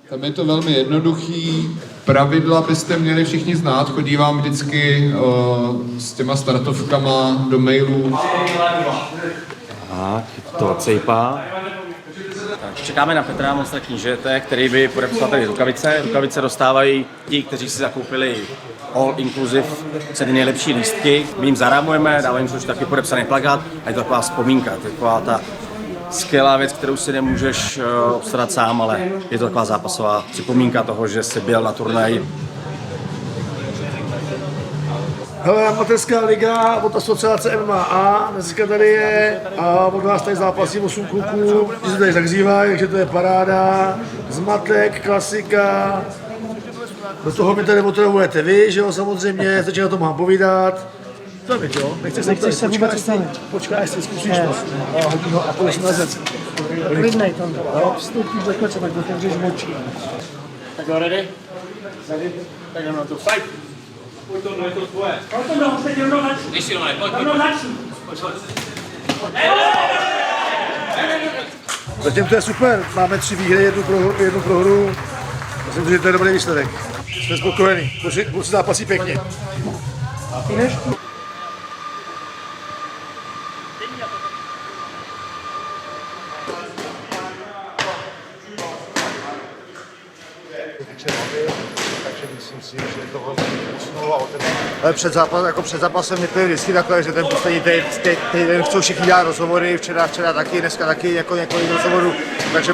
Tam je to velmi jednoduchý. Pravidla byste měli všichni znát, chodí vám vždycky s těma startovkama do mailů. Tak, to cejpá. Čekáme na Petra Monstra knížete, který by podepsal tady rukavice. Rukavice dostávají ti, kteří si zakoupili all inclusive, ty nejlepší lístky. My jim zarámujeme, dáváme jim trošku taky podepsaný plakát a je to taková vzpomínka, taková ta skvělá věc, kterou si nemůžeš obstarat sám, ale je to taková zápasová připomínka toho, že jsi byl na turnaji. Hele, amatérská liga od asociace MMA, dneska tady je a od vás tady zápasí 8 kluků, ti se tady zahřívají, takže to je paráda, zmatek, klasika. Do toho mi tady otravujete vy, že jo, samozřejmě, začíná to mám povídat. To víš, jo, nechceš se vůbec ustavit. Počkej, až si zkusíš to. Hodí ho a půjdeš mlezec. Klidnej tam, jo, vstoupíš do klece, tak otevřeš oči. Tak jo, ready? Ready? Tak jdeme na to, fight! Pojď to, je to tvoje. Pojď to, teď jdeme začít. Když si pojď. Zatím to je super, máme 3 výhry, jednu prohru. Myslím, že to je dobrý výsledek. Jsme spokojení, kluci zápasí pěkně. Jdeš? Takže myslím si, že to posunulo. Ale před zápasem mě to je vždycky takové, že ten poslední týden chcou všichni dělat rozhovory, včera taky, dneska taky jako několik rozhovorů, takže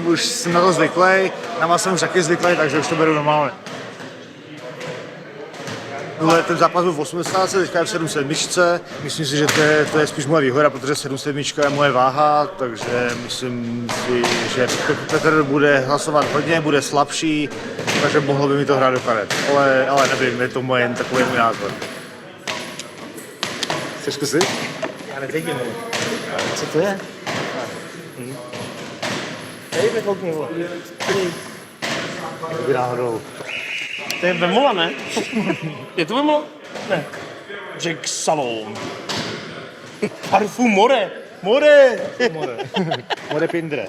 už jsem na to zvyklý, na vás jsem už taky zvyklý, takže už to beru normálně. Ten zápas byl v 80, teďka je v 7,7. Myslím si, že to je spíš moje výhoda, protože 7,7 je moje váha, takže myslím si, že Petr bude hlasovat hodně, bude slabší, takže mohlo by mi to hrát do karet. Ale nevím, je to jen takový můj názor. Chceš zkusit? Já nevědím. Co to je? Tady mi koukni, vole. Kdyby náhodou. To je Vemola, ne? Je to Vemola? Ne. Jack Salon. Parfum More. More. More Pindre.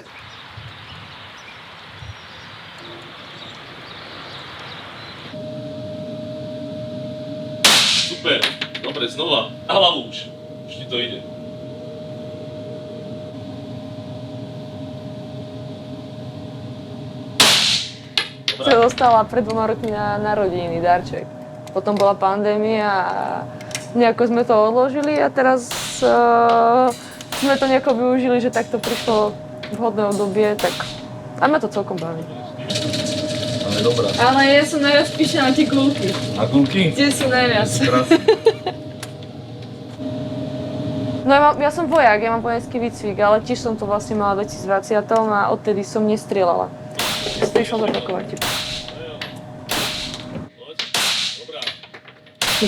Super. Dobre, znova. Na hlavu už. Už ti to ide. Som dostala pred 2 rokmi na narodeniny darček. Potom bola pandémia a nejako sme to odložili a teraz sme to nejako využili, že takto prišlo vhodné obdobie, tak a ma to celkom baví. Ale dobrá. Ale ja som najviac píšna na tie kulky. A kulky? Tie sú najviac. No ja som vojak, ja mám vojenský výcvik, ale tiež som to vlastne mala v 2020 a odtedy som nestrieľala. Prišla zopakovať.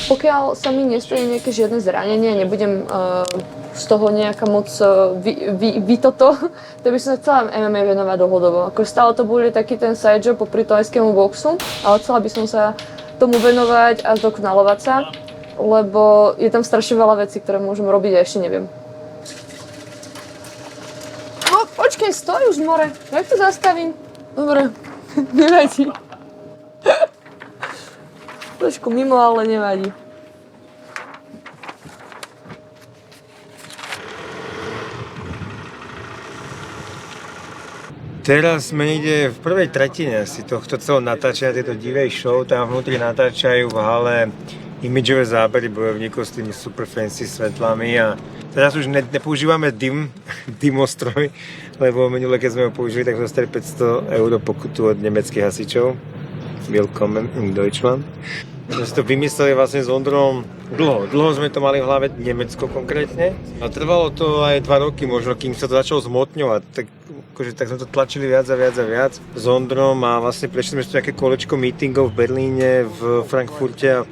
Pokiaľ sa mi nestane nejaké žiadne zranenie, nebudem z toho nejaká moc vytoto, tak by som sa chcela MMA venovať dlhodobo. Ako stále to bude taký ten side job popri tajskému boxu, ale chcela by som sa tomu venovať a zdokonalovať sa, lebo je tam strašne veľa vecí, ktoré môžem robiť a ešte neviem. No počkej, stoj už more, jak to zastavím? Dobre, nevadí. Trošku mimo, ale nevadí. Teraz sme niekde v prvej tretine asi tohto celého natáčania tejto divej show. Tam vnútri natáčajú v hale imidžové zábery bojovníkov s tými super fancy svetlami a teraz už nepoužívame dymostroj, lebo minule, keď sme ho použili, tak sme dostali 500 € pokutu od nemeckých hasičov. Willkommen in Deutschland. My sme to vymysleli vlastne s Ondrom dlho sme to mali v hlave, Nemecko konkrétne. A trvalo to aj 2 roky možno, kým sa to začalo zmotňovať. Tak sme to tlačili viac a viac s Ondrom a vlastne prešli sme si nejaké kolečko meetingov v Berlíne, v Frankfurte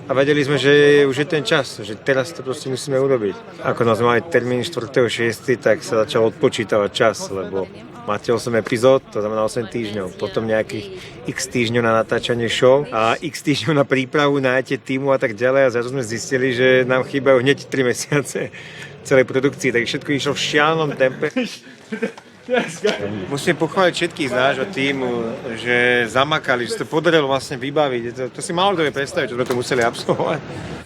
a vedeli sme, že už je ten čas, že teraz to proste musíme urobiť. Ako sme mali termín 4.6., tak sa začal odpočítavať čas, lebo máte 8 epizód, to znamená 8 týždňov, potom nejakých x týždňov na natáčanie show a x týždňov na prípravu, nájete týmu a tak ďalej a zrazu sme zistili, že nám chýbajú hneď 3 mesiace celej produkcii, tak všetko išlo v šialenom tempe. Musím pochváliť všetkých z nášho týmu, že zamakali, že to podarilo vlastne vybaviť. To si málo kto vie predstaviť, čo sme to museli absolvovať.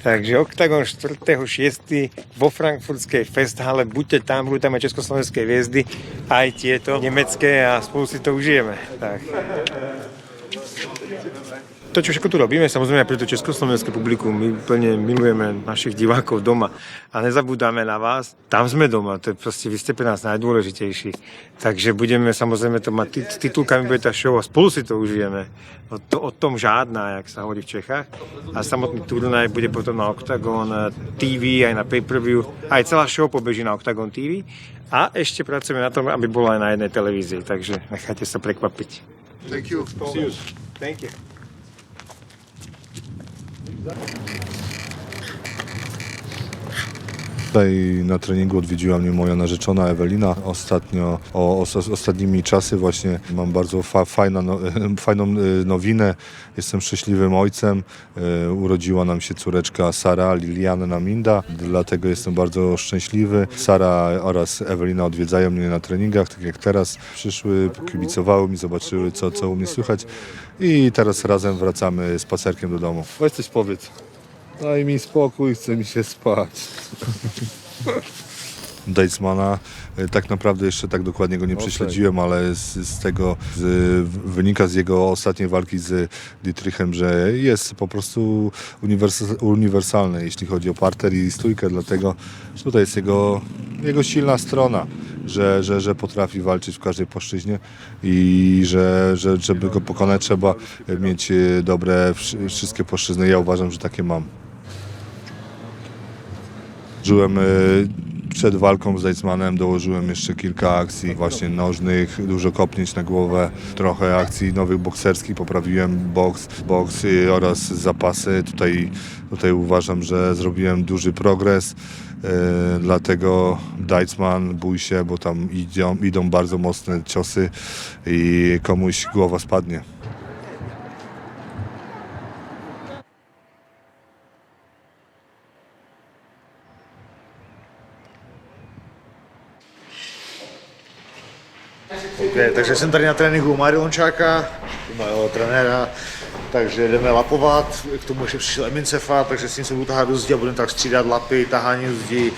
Takže Octagon 4.6. vo frankfurtskej festhale, buďte tam, budú tam aj československé hviezdy, aj tieto nemecké a spolu si to užijeme. Tak. To, čo všetko tu robíme, samozrejme pre to československé publikum, my úplne milujeme našich divákov doma a nezabúdame na vás. Tam sme doma, to je proste, vy ste pre nás najdôležitejší. Takže budeme samozrejme to mať titulkami, bude tá show a spolu si to užijeme. O tom žádná, jak sa hovorí v Čechách. A samotný turnaj bude potom na Octagon TV, aj na pay-per-view. Aj celá show pobeží na Octagon TV. A ešte pracujeme na tom, aby bola aj na jednej televízii, takže nechajte sa prekvapiť. Thank you. Thank you. Tutaj na treningu odwiedziła mnie moja narzeczona Ewelina. Ostatnimi czasy właśnie mam bardzo fajną nowinę. Jestem szczęśliwym ojcem. Urodziła nam się córeczka Sara Liliana Minda, dlatego jestem bardzo szczęśliwy. Sara oraz Ewelina odwiedzają mnie na treningach, tak jak teraz. Przyszły, kibicowały mi, zobaczyły co u mnie słychać i teraz razem wracamy spacerkiem do domu. Weź coś powiedz. Daj mi spokój, chce mi się spać. Deitzmana tak naprawdę jeszcze tak dokładnie go nie prześledziłem, ale wynika z jego ostatniej walki z Dietrichem, że jest po prostu uniwersalny, jeśli chodzi o parter i stójkę, dlatego tutaj jest jego silna strona, że potrafi walczyć w każdej płaszczyźnie i że żeby go pokonać, trzeba mieć dobre wszystkie płaszczyzny. Ja uważam, że takie mam. Żyłem przed walką z Deitzmanem, dołożyłem jeszcze kilka akcji właśnie nożnych, dużo kopnięć na głowę, trochę akcji nowych bokserskich, poprawiłem boks oraz zapasy. Tutaj uważam, że zrobiłem duży progres, dlatego Deitzman, bój się, bo tam idą bardzo mocne ciosy i komuś głowa spadnie. Okay, takže jsem tady na tréninku Máry Lončáka, mého trenéra, takže jdeme lapovat, k tomu ještě přišel Emin Cefa, takže s ním se budu tahat do zdi a budeme tak střídat lapy, tahání do zdi,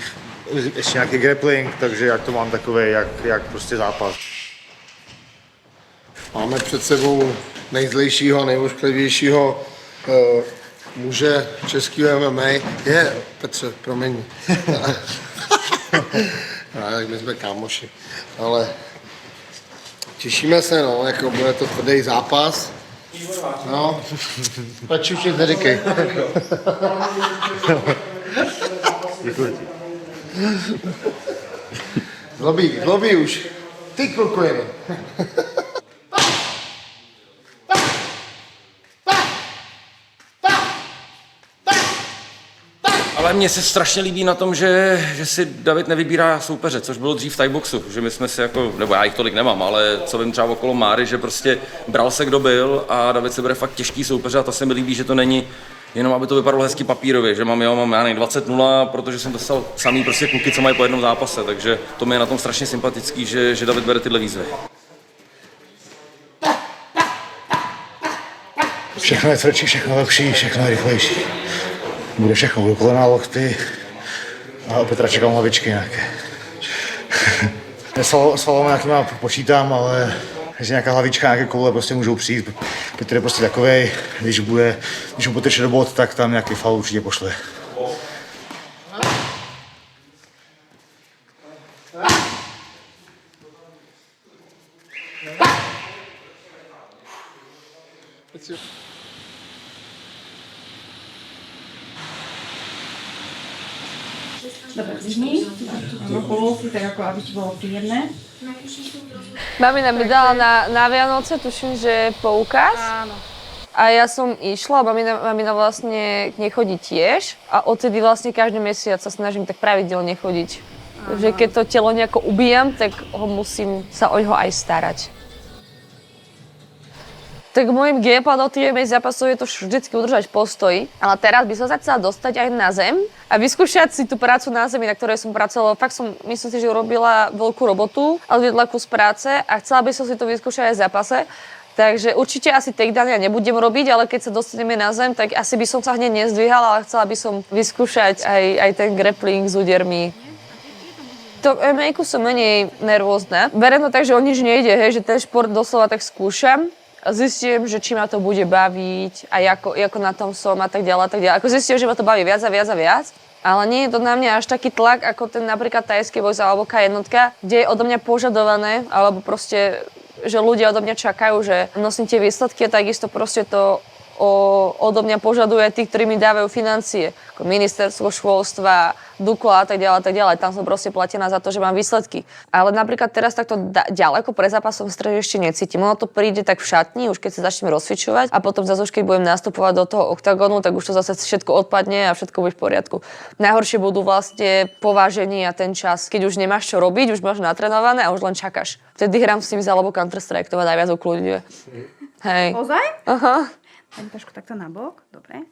ještě nějaký grappling, takže jak to mám takové, jak prostě zápas. Máme před sebou nejzlejšího, nejošklivějšího muže českého MMA. Petře, promiň. Tak my jsme kámoši, ale těšíme se, no, jako bude to tvrdý zápas. No, radši už nic neříkej. Zlobí už. Ty kluku jenom. Ale mně se strašně líbí na tom, že si David nevybírá soupeře, což bylo dřív v thaiboxu, že my jsme si jako, nebo já jich tolik nemám, ale co vím třeba okolo Máry, že prostě bral se kdo byl a David se bere fakt těžký soupeře a to se mi líbí, že to není jenom aby to vypadalo hezky papírově, že mám 20-0, protože jsem dostal samý prostě kluky, co mají po jednom zápase, takže to mi je na tom strašně sympatický, že David bere tyhle výzvy. Všechno je tvrdší, všechno lepší, všechno je rychlejší. Bude všechno, budou kolena, lokty a opět teda čekám hlavičky nějaké. Svalama nějakýma počítám, ale že nějaká hlavička, nějaké koule prostě můžou přijít. Petr je prostě takovej, když mu poteče do bod, tak tam nějaký faul určitě pošle. Dobre, zdvihni, polovky, tak ako aby ti bolo príjemné. Mamina mi dala na Vianoce, tuším, že poukaz. Áno. A ja som išla, mamina vlastne k nej chodí tiež a odtedy vlastne každý mesiac sa snažím tak pravidelne chodiť. Že keď to telo nejako ubíjam, tak musím sa o ňoho aj starať. Tak môjim G-pad od tých zápasov je to vždycky udržať v postoji, ale teraz by som sa chcela dostať aj na zem a vyskúšať si tú prácu na zemi, na ktorej som pracovala. Fakt som, myslím si, že urobila veľkú robotu, ale vedla kus práce a chcela by som si to vyskúšať aj v zápase. Takže určite asi takedown ja nebudem robiť, ale keď sa dostaneme na zem, tak asi by som sa hneď nezdvíhala, ale chcela by som vyskúšať aj ten grappling s údermi. To MMA-ku som menej nervózna. Beriem to tak, že o nič nejde, hej, že ten šport doslova tak skúšam. A zistím, že či ma to bude baviť a ako na tom som a tak ďalej. Ako zistím, že ma to baví viac a viac a viac. Ale nie je to na mňa až taký tlak, ako ten napríklad tajský box alebo K1, kde je odo mňa požadované, alebo proste, že ľudia odo mňa čakajú, že nosím tie výsledky a takisto proste to odo mňa požaduje tí, ktorí mi dávajú financie, ako ministerstvo školstva, Dukla a tak ďalej. Tam som proste platená za to, že mám výsledky. Ale napríklad teraz takto ďaleko pre zápasom v strede ešte necítim. Ono to príde tak v šatni, už keď sa začnem rozcvičovať a potom zase už keď budem nastupovať do toho oktagonu, tak už to zase všetko odpadne a všetko bude v poriadku. Najhoršie budú vlastne pováženie a ten čas, keď už nemáš čo robiť, už máš natrenované a už len čakáš. Vtedy hrám s tým alebo Counter-Strike, to ma najviac ukľudňuje. Hej. Ozaj? Aha. Dajme trošku takto nabok, dobre.